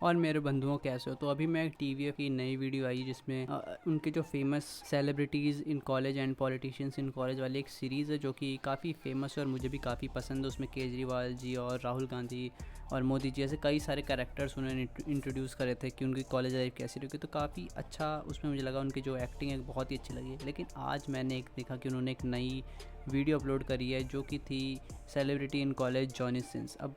और मेरे बंधुओं कैसे हो। तो अभी मैं एक टीवीएफ की नई वीडियो आई जिसमें उनके जो famous celebrities in college and politicians in college वाली एक सीरीज़ है जो कि काफ़ी फेमस है और मुझे भी काफ़ी पसंद है। उसमें केजरीवाल जी और राहुल गांधी और मोदी जी ऐसे कई सारे कैरेक्टर्स उन्होंने इंट्रोड्यूस करे थे कि उनकी कॉलेज लाइफ कैसी रही। तो काफ़ी अच्छा उसमें मुझे लगा, उनकी जो एक्टिंग है बहुत ही अच्छी लगी। लेकिन आज मैंने एक देखा कि उन्होंने एक नई वीडियो अपलोड करी है जो कि थी celebrity in college Johnny Sins. अब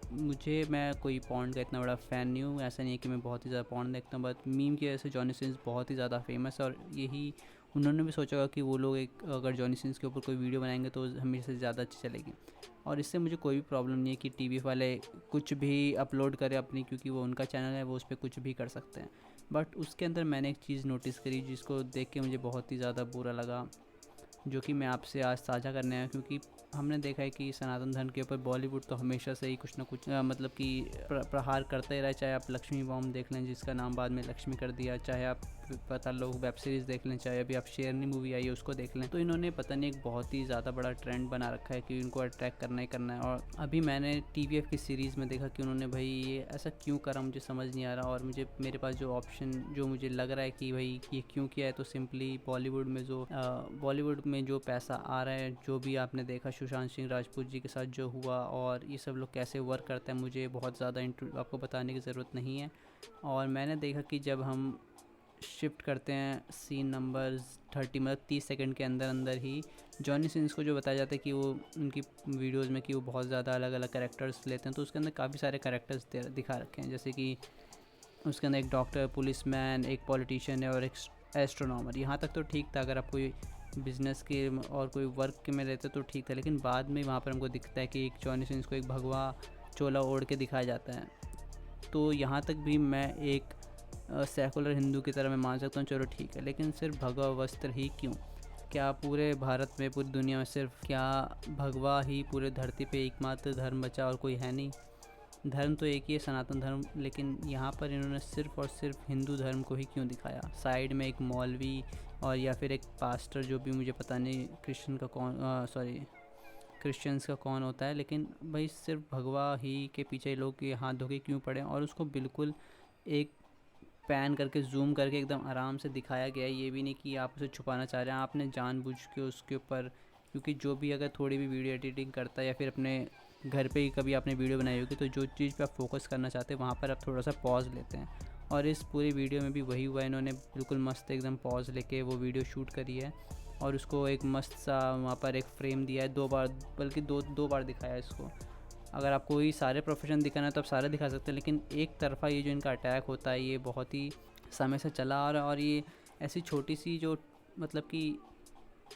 मैं कोई पॉन्ड का इतना बड़ा फ़ैन नहीं हूँ, ऐसा नहीं है कि मैं बहुत ही ज़्यादा पॉन्ड देखता हूँ, बट मीम की वजह से जॉनी सिंस बहुत ही ज़्यादा फेमस है। और यही उन्होंने भी सोचा होगा कि वो लोग एक अगर जॉनी सिंस के ऊपर कोई वीडियो बनाएंगे तो हमेशा से ज़्यादा अच्छी चलेगी। और इससे मुझे कोई भी प्रॉब्लम नहीं है कि टीवी वाले कुछ भी अपलोड करें अपनी, क्योंकि वो उनका चैनल है, वो उस पर कुछ भी कर सकते हैं। बट उसके अंदर मैंने एक चीज़ नोटिस करी जिसको देख के मुझे बहुत ही ज़्यादा बुरा लगा, जो कि मैं आपसे आज साझा करने आया। क्योंकि हमने देखा है कि सनातन धर्म के ऊपर बॉलीवुड तो हमेशा से ही कुछ ना कुछ मतलब कि प्रहार करता ही रहा है। चाहे आप लक्ष्मी बॉम्ब देख लें जिसका नाम बाद में लक्ष्मी कर दिया, चाहे आप पता लोग वेब सीरीज़ देख लें, चाहे अभी आप शेरनी मूवी आई है उसको देख लें। तो इन्होंने पता नहीं एक बहुत ही ज़्यादा बड़ा ट्रेंड बना रखा है कि इनको अट्रैक्ट करना ही करना है। और अभी मैंने टीवीएफ की सीरीज़ में देखा कि उन्होंने भाई ये ऐसा क्यों करा, मुझे समझ नहीं आ रहा। और मेरे पास जो ऑप्शन जो मुझे लग रहा है कि भाई ये क्यों किया है, तो सिंपली बॉलीवुड में जो पैसा आ रहा है, जो भी आपने देखा सुशांत सिंह राजपूत जी के साथ जो हुआ और ये सब लोग कैसे वर्क करते हैं, मुझे बहुत ज़्यादा आपको बताने की ज़रूरत नहीं है। और मैंने देखा कि जब हम शिफ्ट करते हैं सीन नंबर 30 मतलब 30 सेकंड के अंदर अंदर ही जॉनी सिंस को जो बताया जाता है कि वो उनकी वीडियोज़ में कि वो बहुत ज़्यादा अलग अलग कैरेक्टर्स लेते हैं। तो उसके अंदर काफ़ी सारे कैरेक्टर्स दिखा रखे हैं, जैसे कि उसके अंदर एक डॉक्टर, पुलिसमैन, एक पॉलिटिशियन है और एक एस्ट्रोनॉमर। यहाँ तक तो ठीक था, अगर आप कोई बिज़नेस के और कोई वर्क के में रहते तो ठीक था। लेकिन बाद में वहाँ पर हमको दिखता है कि एक जॉनी सिंस को एक भगवा चोला ओढ़ के दिखाया जाता है। तो यहाँ तक भी मैं एक सेकुलर हिंदू की तरह मैं मान सकता हूँ, चलो ठीक है। लेकिन सिर्फ भगवा वस्त्र ही क्यों? क्या पूरे भारत में, पूरी दुनिया में सिर्फ क्या भगवा ही पूरे धरती पे एकमात्र धर्म बचा और कोई है नहीं? धर्म तो एक ही है, सनातन धर्म। लेकिन यहाँ पर इन्होंने सिर्फ और सिर्फ हिंदू धर्म को ही क्यों दिखाया? साइड में एक मौलवी और या फिर एक पास्टर, जो भी मुझे पता नहीं क्रिश्चियंस का कौन होता है। लेकिन भाई सिर्फ भगवा ही के पीछे लोग ये हाथ धो के क्यों पड़े? और उसको बिल्कुल एक पैन करके जूम करके एकदम आराम से दिखाया गया है। ये भी नहीं कि आप उसे छुपाना चाह रहे हैं, आपने जानबूझ के उसके ऊपर, क्योंकि जो भी अगर थोड़ी भी वीडियो एडिटिंग करता है या फिर अपने घर पे ही कभी आपने वीडियो बनाई होगी, तो जो चीज़ पे आप फोकस करना चाहते हैं वहाँ पर आप थोड़ा सा पॉज लेते हैं। और इस पूरी वीडियो में भी वही हुआ, इन्होंने बिल्कुल मस्त एकदम पॉज लेके वो वीडियो शूट करी है और उसको एक मस्त सा वहाँ पर एक फ्रेम दिया है, 2 बार, बल्कि दो बार दिखाया है इसको। अगर आपको ही सारे प्रोफेशन दिखाना है तो आप सारे दिखा सकते हैं, लेकिन एक तरफ़ा ये जो इनका अटैक होता है ये बहुत ही समय से चला आ रहा है। और ये ऐसी छोटी सी जो मतलब कि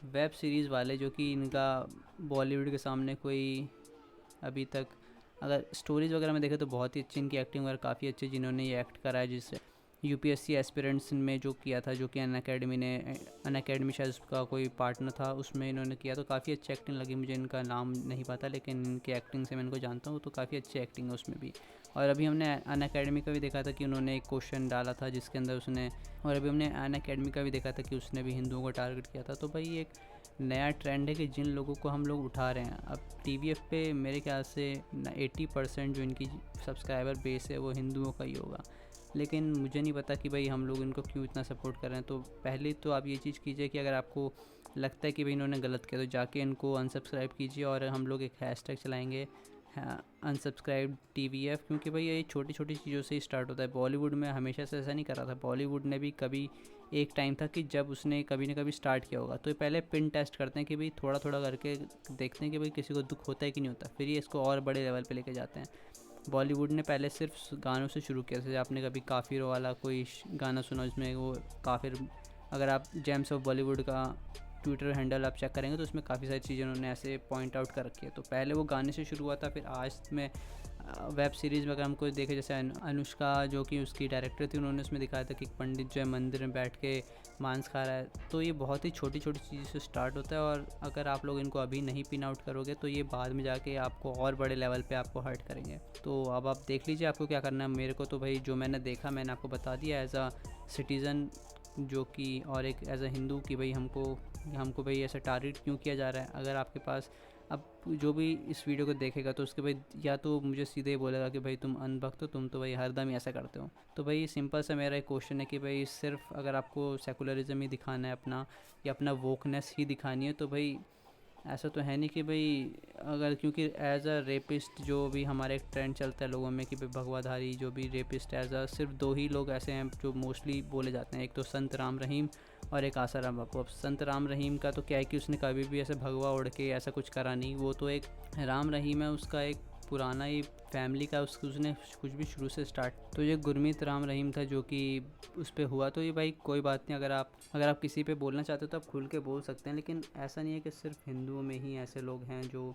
वेब सीरीज़ वाले, जो कि इनका बॉलीवुड के सामने कोई अभी तक अगर स्टोरीज़ वगैरह में देखें तो बहुत ही अच्छी इनकी एक्टिंग वगैरह काफ़ी अच्छी, जिन्होंने ये एक्ट करा है जिससे यूपीएससी एस्पिरेंट्स में जो किया था, जो कि अन अकेडमी शायद उसका कोई पार्टनर था, उसमें इन्होंने किया। तो काफ़ी अच्छी एक्टिंग लगी मुझे। इनका नाम नहीं पता लेकिन इनकी एक्टिंग से मैं इनको जानता हूँ, तो काफ़ी अच्छी एक्टिंग है उसमें भी। और अभी हमने अन अकेडमी का भी देखा था कि उन्होंने एक क्वेश्चन डाला था जिसके अंदर उसने, और अभी हमने अन अकेडमी का भी देखा था कि उसने भी हिंदुओं को टारगेट किया था। तो भाई एक नया ट्रेंड है कि जिन लोगों को हम लोग उठा रहे हैं। अब टीवीएफ पे मेरे ख्याल से 80% जो इनकी सब्सक्राइबर बेस है वो हिंदुओं का ही होगा। लेकिन मुझे नहीं पता कि भाई हम लोग इनको क्यों इतना सपोर्ट कर रहे हैं। तो पहले तो आप ये चीज़ कीजिए कि अगर आपको लगता है कि भाई इन्होंने गलत किया तो जाके इनको अनसब्सक्राइब कीजिए। और हम लोग एक हैशटैग चलाएंगे, अनसब्सक्राइब टीवीएफ, क्योंकि भाई ये छोटी छोटी चीज़ों से ही स्टार्ट होता है। बॉलीवुड में हमेशा से ऐसा नहीं करा था। बॉलीवुड ने भी कभी एक टाइम था कि जब उसने कभी ना कभी स्टार्ट किया होगा, तो ये पहले पिन टेस्ट करते हैं कि भाई थोड़ा थोड़ा करके देखते हैं कि भाई किसी को दुख होता है कि नहीं होता, फिर ये इसको और बड़े लेवल पे लेके जाते हैं। बॉलीवुड ने पहले सिर्फ गानों से शुरू किया, जैसे आपने कभी काफिर वाला कोई गाना सुना, उसमें वो काफिर, अगर आप जेम्स ऑफ बॉलीवुड का ट्विटर हैंडल आप चेक करेंगे तो उसमें काफ़ी सारी चीज़ें उन्होंने ऐसे पॉइंट आउट कर रखी है। तो पहले वो गाने से शुरू हुआ था, फिर आज में वेब सीरीज़ में अगर हम कोई देखें, जैसे अनुष्का जो कि उसकी डायरेक्टर थी, उन्होंने उसमें दिखाया था कि एक पंडित जो है मंदिर में बैठ के मांस खा रहा है। तो ये बहुत ही छोटी छोटी चीज़ों से स्टार्ट होता है, और अगर आप लोग इनको अभी नहीं पिन आउट करोगे तो ये बाद में जाके आपको और बड़े लेवल पे आपको हर्ट करेंगे। तो अब आप देख लीजिए आपको क्या करना है। मेरे को तो भाई जो मैंने देखा मैंने आपको बता दिया एज अ सिटीज़न, जो कि और एक एज अ हिंदू कि भाई हमको भाई ऐसा टारगेट क्यों किया जा रहा है। अगर आपके पास अब जो भी इस वीडियो को देखेगा तो उसके भाई या तो मुझे सीधे ही बोलेगा कि भाई तुम अनभक्त हो, तुम तो भाई हरदम ही ऐसा करते हो। तो भाई सिंपल सा मेरा एक क्वेश्चन है कि भाई सिर्फ अगर आपको सेकुलरिज्म ही दिखाना है अपना, या अपना वोकनेस ही दिखानी है, तो भाई ऐसा तो है नहीं कि भाई अगर, क्योंकि एज अ रेपिस्ट जो भी हमारा एक ट्रेंड चलता है लोगों में कि भाई भगवाधारी जो भी रेपिस्ट, एज अ सिर्फ दो ही लोग ऐसे हैं जो मोस्टली बोले जाते हैं, एक तो संत राम रहीम और एक आसाराम बापू। अब संत राम रहीम का तो क्या है कि उसने कभी भी ऐसे भगवा उड़ के ऐसा कुछ करा नहीं, वो तो एक राम रहीम है, उसका एक पुराना ही फैमिली का, उसने कुछ भी शुरू से स्टार्ट। तो ये गुरमीत राम रहीम था जो कि उस पर हुआ। तो ये भाई कोई बात नहीं, अगर आप किसी पे बोलना चाहते हो तो आप खुल के बोल सकते हैं, लेकिन ऐसा नहीं है कि सिर्फ हिंदुओं में ही ऐसे लोग हैं जो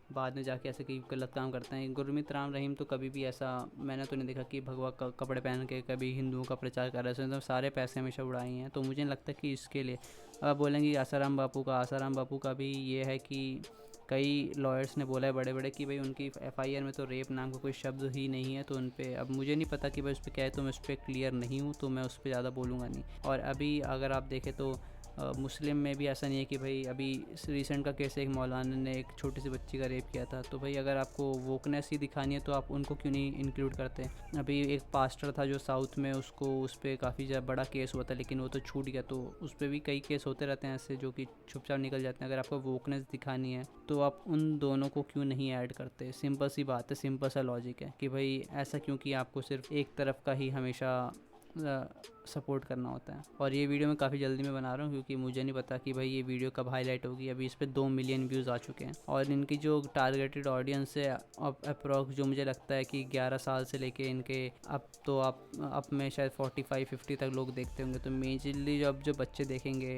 बाद में जाके ऐसे कई गलत काम करते हैं। गुरमीत राम रहीम तो कभी भी ऐसा मैंने तो नहीं देखा कि भगवा कपड़े पहन के कभी हिंदुओं का प्रचार कर रहे हैं। तो सारे पैसे हमेशा उड़ाए हैं। तो मुझे नहीं लगता कि इसके लिए अब आप बोलेंगे आसाराम बापू का भी ये है कि कई लॉयर्स ने बोला है बड़े बड़े कि भाई उनकी एफआईआर में तो रेप नाम का कोई शब्द ही नहीं है। तो उन पे अब मुझे नहीं पता कि भाई उस पर क्या है, तो मैं उस पर क्लियर नहीं हूँ, तो मैं उस पर ज़्यादा बोलूँगा नहीं। और अभी अगर आप देखें तो मुस्लिम में भी ऐसा नहीं है कि भाई अभी रिसेंट का केस है, एक मौलाना ने एक छोटी सी बच्ची का रेप किया था। तो भाई अगर आपको वोकनेस ही दिखानी है तो आप उनको क्यों नहीं इंक्लूड करते। अभी एक पास्टर था जो साउथ में, उसको उस पर काफ़ी ज़्यादा बड़ा केस हुआ था, लेकिन वो तो छूट गया। तो उस पर भी कई केस होते रहते हैं ऐसे जो कि चुपचाप निकल जाते हैं। अगर आपको वोकनेस दिखानी है तो आप उन दोनों को क्यों नहीं ऐड करते। सिंपल सी बात है, सिंपल सा लॉजिक है कि भाई ऐसा क्योंकि आपको सिर्फ एक तरफ का ही हमेशा सपोर्ट करना होता है। और ये वीडियो मैं काफ़ी जल्दी में बना रहा हूँ क्योंकि मुझे नहीं पता कि भाई ये वीडियो कब हाईलाइट होगी। अभी इस पर 2 मिलियन व्यूज़ आ चुके हैं और इनकी जो टारगेटेड ऑडियंस है अप्रॉक्स जो मुझे लगता है कि 11 साल से लेके इनके अब में शायद 45-50 तक लोग देखते होंगे। तो मेजरली जो बच्चे देखेंगे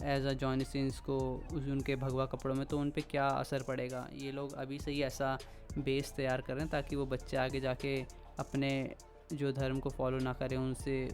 एज अ जॉनी सिंस को उनके भगवा कपड़ों में, तो उन पर क्या असर पड़ेगा। ये लोग अभी से ही ऐसा बेस तैयार कर रहे हैं ताकि वो बच्चे आगे जाके अपने जो धर्म को फॉलो ना करें, उनसे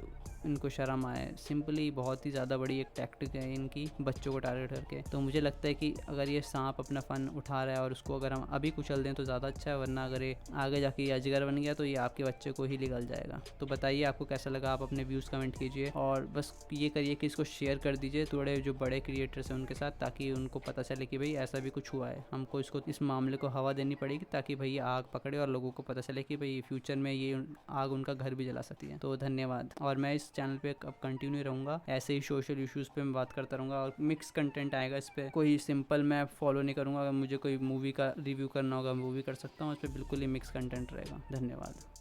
इनको शर्म आए। सिंपली बहुत ही ज़्यादा बड़ी एक टैक्टिक है इनकी बच्चों को टारगेट करके। तो मुझे लगता है कि अगर ये सांप अपना फ़न उठा रहा है और उसको अगर हम अभी कुचल दें तो ज़्यादा अच्छा है, वरना अगर ये आगे जाके ये अजगर बन गया तो ये आपके बच्चे को ही निगल जाएगा। तो बताइए आपको कैसा लगा, आप अपने व्यूज़ कमेंट कीजिए और बस ये करिए कि इसको शेयर कर दीजिए थोड़े जो बड़े क्रिएटर्स हैं उनके साथ, ताकि उनको पता चले कि भाई ऐसा भी कुछ हुआ है। हमको इस मामले को हवा देनी पड़ेगी ताकि भाई ये आग पकड़े और लोगों को पता चले कि भाई फ्यूचर में ये आग उनका घर भी जला सकती है। तो धन्यवाद। और मैं इस चैनल पे अब कंटिन्यू रहूँगा, ऐसे ही सोशल इश्यूज़ पे मैं बात करता रहूँगा और मिक्स कंटेंट आएगा इस पर। कोई सिंपल मैं फॉलो नहीं करूँगा। अगर मुझे कोई मूवी का रिव्यू करना होगा वो भी कर सकता हूँ, इस पर बिल्कुल ही मिक्स कंटेंट रहेगा। धन्यवाद।